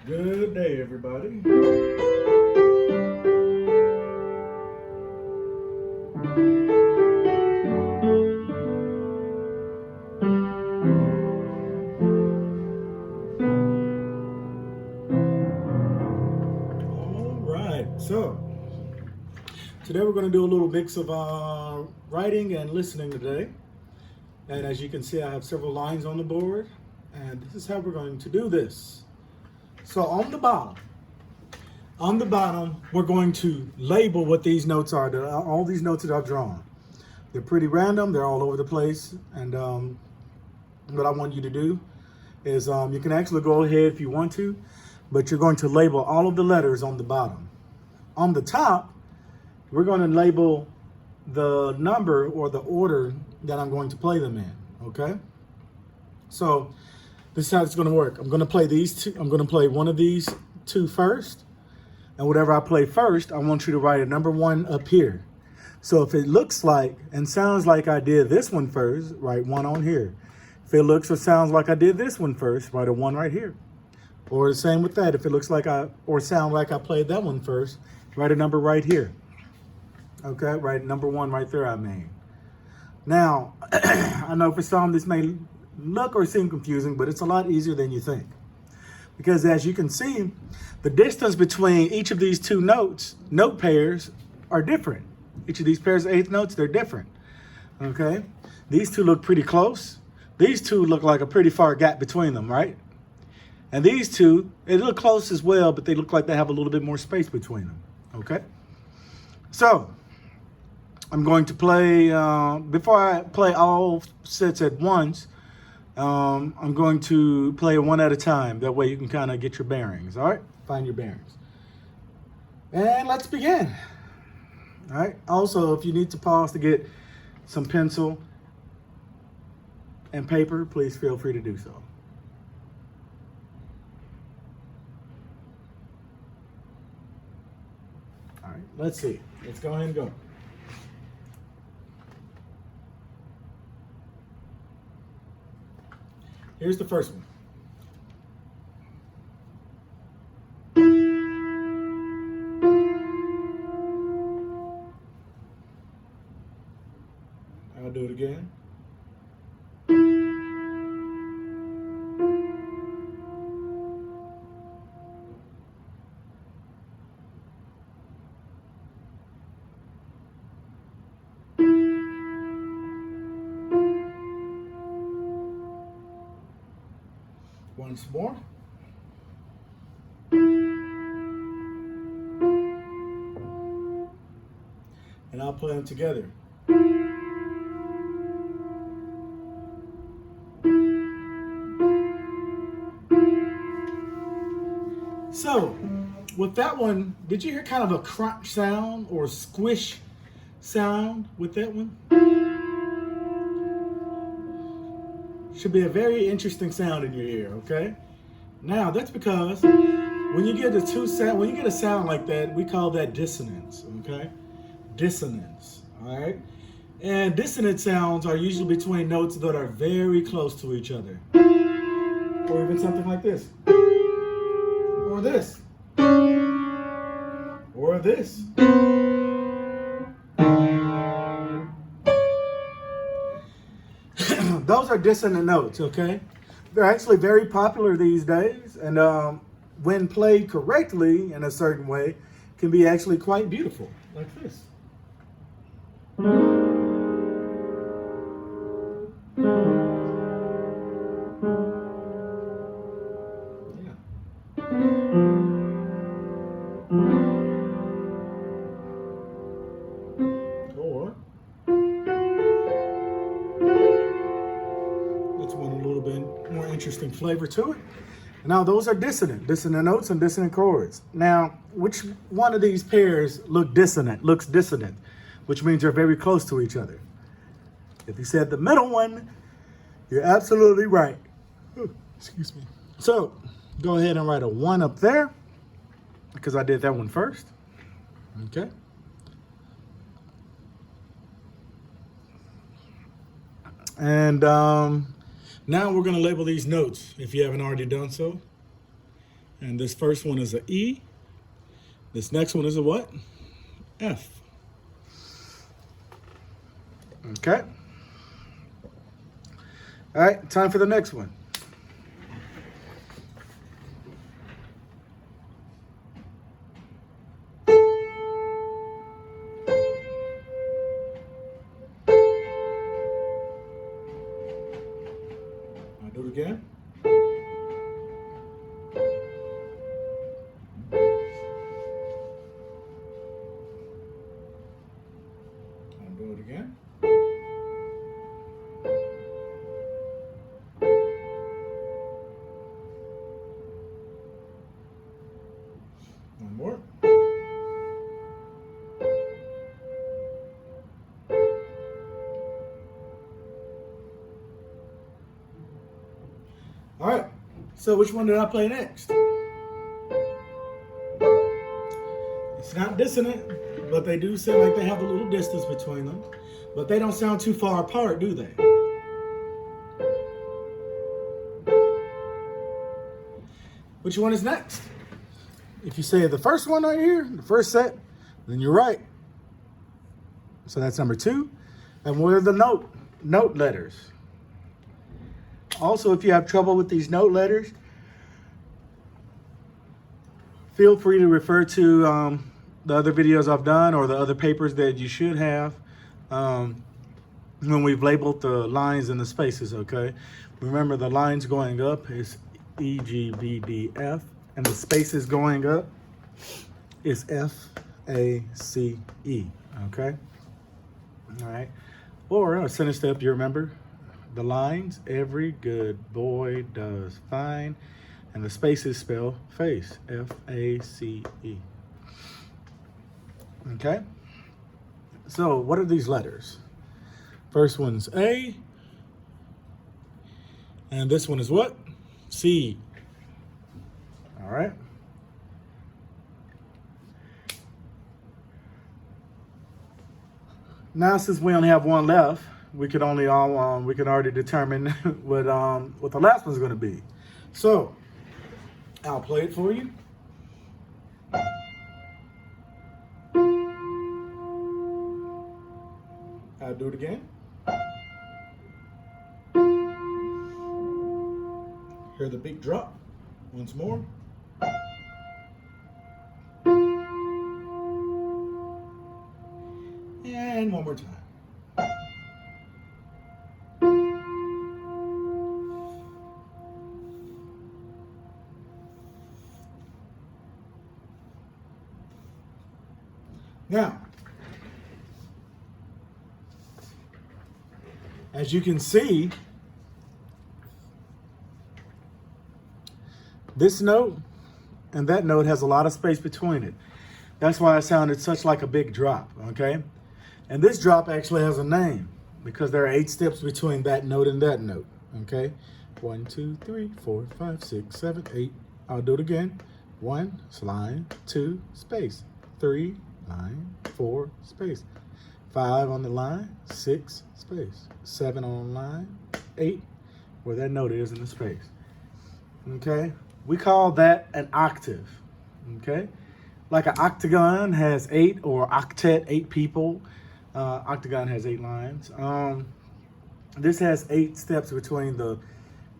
Good day, everybody. All right, so today we're going to do a little mix of writing and listening today. And as you can see, I have several lines on the board, and this is how we're going to do this. So on the bottom, we're going to label what these notes are. All these notes that I've drawn. They're pretty random. They're all over the place. And what I want you to do is you can actually go ahead if you want to, but you're going to label all of the letters on the bottom. On the top, we're going to label the number or the order that I'm going to play them in, okay? So this is how it's going to work. I'm going to play these two. I'm going to play one of these two first, and whatever I play first, I want you to write a number one up here. So if it looks like and sounds like I did this one first, write one on here. If it looks or sounds like I did this one first, write a one right here. Or the same with that. If it looks like or sound like I played that one first, write a number right here. Okay, write number one right there, I mean. Now, I know for some this may look or seem confusing, but it's a lot easier than you think. Because as you can see, the distance between each of these two note pairs are different. Each of these pairs of eighth notes, they're different. Okay, these two look pretty close. These two look like a pretty far gap between them, right? And these two, they look close as well, but they look like they have a little bit more space between them. Okay, so I'm going to play, before I play all sets at once, I'm going to play one at a time. That way you can kind of get your bearings, all right? Find your bearings. And let's begin. All right, also, if you need to pause to get some pencil and paper, please feel free to do so. All right, let's see. Let's go ahead and go. Here's the first one. I'll do it again. Once more. And I'll play them together. So, with that one, did you hear kind of a crunch sound or squish sound with that one? Should be a very interesting sound in your ear, okay? Now, that's because when you get a sound like that, we call that dissonance, okay? Dissonance, all right? And dissonant sounds are usually between notes that are very close to each other. Or even something like this. Or this. Or this. Those are dissonant notes, okay? They're actually very popular these days, and when played correctly in a certain way, can be actually quite beautiful, like this. Or let's want a little bit more interesting flavor to it. Now those are dissonant notes and dissonant chords. Now, which one of these pairs looks dissonant, which means they're very close to each other? If you said the middle one, you're absolutely right. Excuse me. So go ahead and write a one up there because I did that one first. Okay. And now we're going to label these notes if you haven't already done so. And this first one is a E. This next one is a what? F. Okay. All right, time for the next one. I'll do it again. I'll do it again. One more. All right, so which one did I play next? It's not dissonant, but they do sound like they have a little distance between them. But they don't sound too far apart, do they? Which one is next? If you say the first one right here, the first set, then you're right. So that's number 2. And what are the note letters? Also, if you have trouble with these note letters, feel free to refer to the other videos I've done or the other papers that you should have when we've labeled the lines and the spaces, okay? Remember, the lines going up is E, G, B, D, F, and the spaces going up is F, A, C, E, okay? All right. Or a sentence step, you remember the lines, every good boy does fine, and the spaces spell face, F-A-C-E. Okay? So what are these letters? First one's A, and this one is what? C. All right. Now, since we only have one left, we can already determine what the last one's going to be. So I'll play it for you. I'll do it again. Hear the big drop once more. And one more time. Now, as you can see, this note and that note has a lot of space between it. That's why it sounded such like a big drop, okay? And this drop actually has a name because there are 8 steps between that note and that note, okay? 1, 2, 3, 4, 5, 6, 7, 8. I'll do it again. 1, line, 2, space. 3, line, 4, space. 5 on the line, 6, space. 7 on the line, 8, where that note is in the space. Okay? We call that an octave. Okay? Like an octagon has 8, or octet, 8 people. Octagon has 8 lines. This has 8 steps between the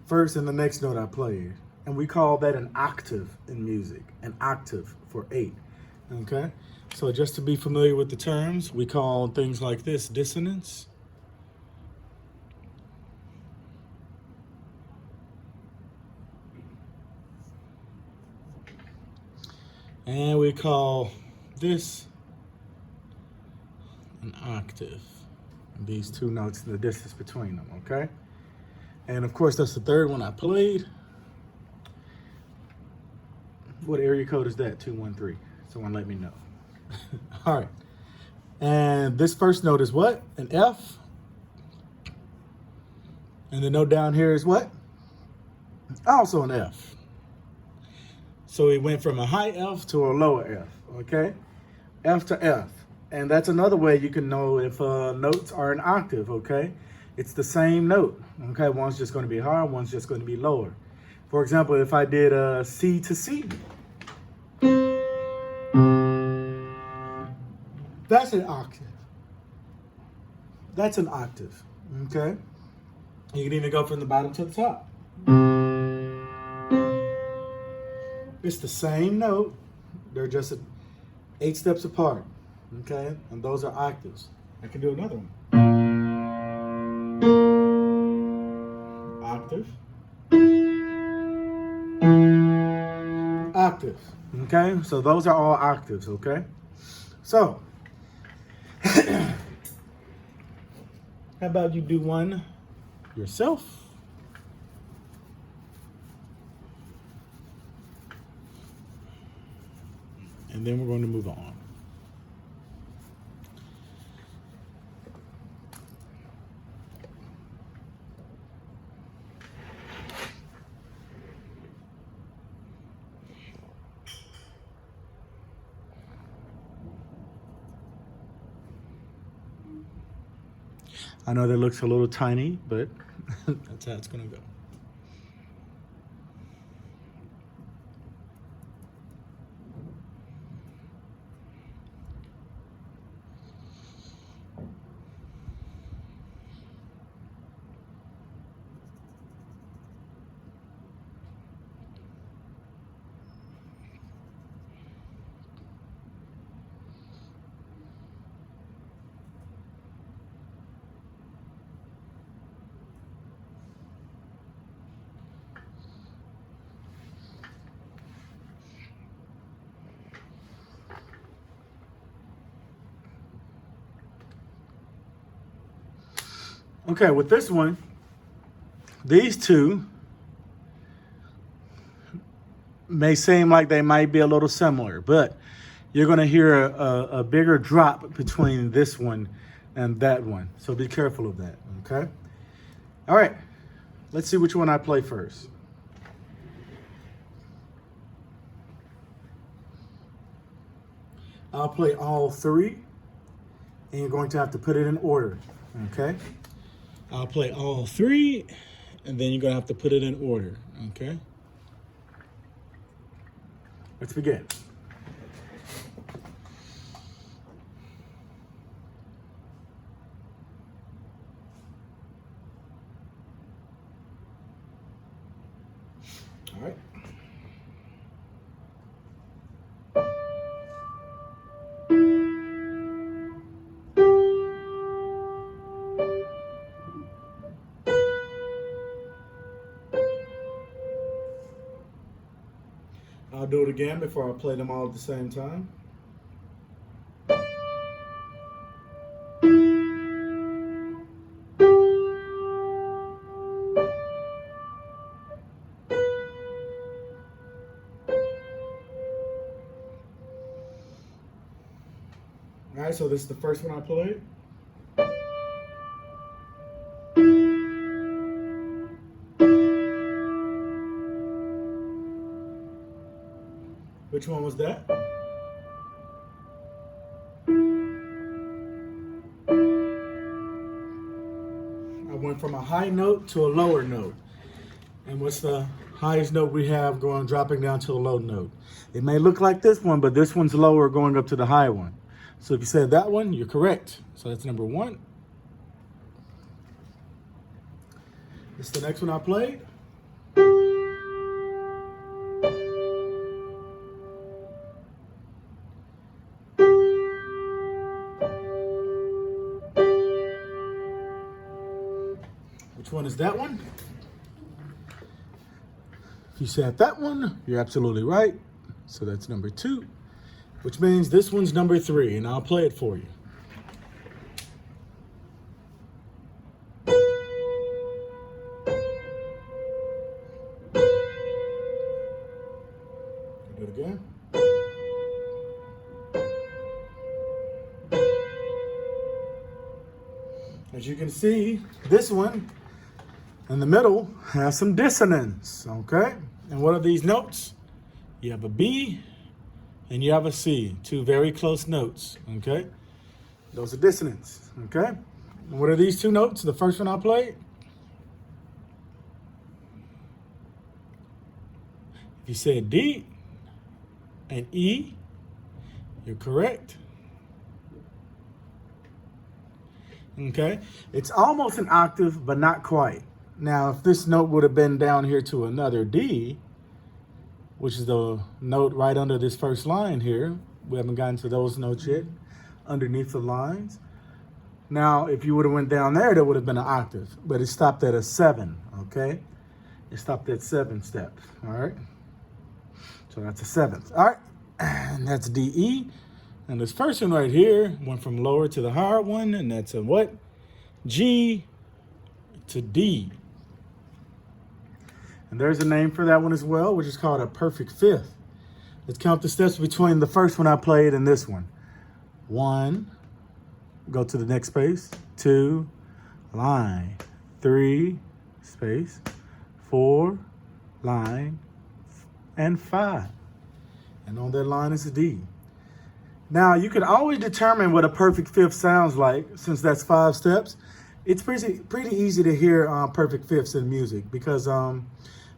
first and the next note I played. And we call that an octave in music. An octave for 8. Okay? So just to be familiar with the terms, we call things like this dissonance. And we call this an octave. These 2 notes and the distance between them, okay? And of course, that's the third one I played. What area code is that? 213. Someone let me know. All right. And this first note is what? An F. And the note down here is what? Also an F. So it went from a high F to a lower F, okay? F to F. And that's another way you can know if notes are an octave, okay? It's the same note, okay? One's just going to be higher, one's just going to be lower. For example, if I did C to C, that's an octave. That's an octave, okay? You can even go from the bottom to the top. It's the same note. They're just 8 steps apart, okay? And those are octaves. I can do another one. Octave. Octave, okay? So those are all octaves, okay? So, how about you do one yourself? And then we're going to move on. I know that looks a little tiny, but that's how it's going to go. Okay, with this one, these two may seem like they might be a little similar, but you're going to hear a bigger drop between this one and that one. So be careful of that, okay? All right, let's see which one I play first. I'll play all 3, and you're going to have to put it in order, okay? I'll play all 3, and then you're going to have to put it in order, okay? Let's begin. All right. I'll do it again before I play them all at the same time. All right, so this is the first one I played. Which one was that? I went from a high note to a lower note. And what's the highest note we have dropping down to the low note? It may look like this one, but this one's lower going up to the high one. So if you said that one, you're correct. So that's number 1. This is the next one I played. Which one is that one? If you said that one, you're absolutely right. So that's number 2, which means this one's number 3, and I'll play it for you. Do it again. As you can see, this one in the middle has some dissonance, okay? And what are these notes? You have a B and you have a C, 2 very close notes, okay? Those are dissonance, okay? And what are these 2 notes? The first one I played. If you said D and E, you're correct. Okay, it's almost an octave, but not quite. Now, if this note would have been down here to another D, which is the note right under this first line here, we haven't gotten to those notes yet, underneath the lines. Now, if you would have went down there, that would have been an octave, but it stopped at a 7, okay? It stopped at 7 steps, all right? So that's a 7th, all right? And that's D, E. And this first one right here went from lower to the higher one, and that's a what? G to D. And there's a name for that one as well, which is called a perfect fifth. Let's count the steps between the first one I played and this one. 1, go to the next space. 2, line. 3, space. 4, line. And 5. And on that line is a D. Now, you can always determine what a perfect fifth sounds like, since that's 5 steps. It's pretty easy to hear perfect fifths in music, because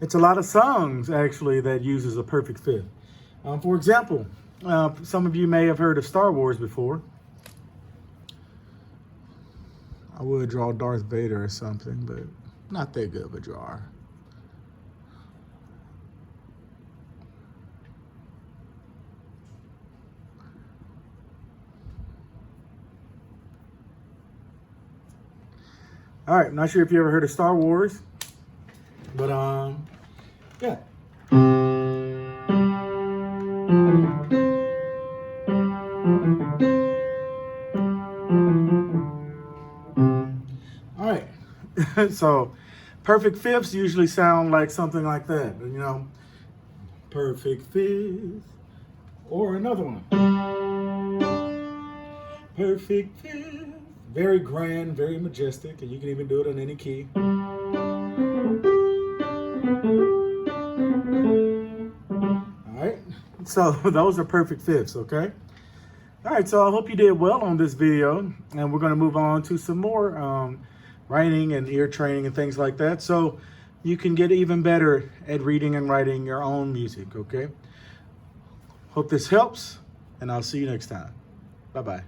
it's a lot of songs, actually, that uses a perfect fifth. For example, some of you may have heard of Star Wars before. I would draw Darth Vader or something, but not that good of a drawer. All right, I'm not sure if you ever heard of Star Wars, but yeah. All right, so perfect fifths usually sound like something like that, you know, perfect fifth, or another one. Perfect fifth. Very grand, very majestic, and you can even do it on any key. All right, so those are perfect fifths, okay? All right, so I hope you did well on this video, and we're gonna move on to some more writing and ear training and things like that, so you can get even better at reading and writing your own music, okay? Hope this helps, and I'll see you next time. Bye-bye.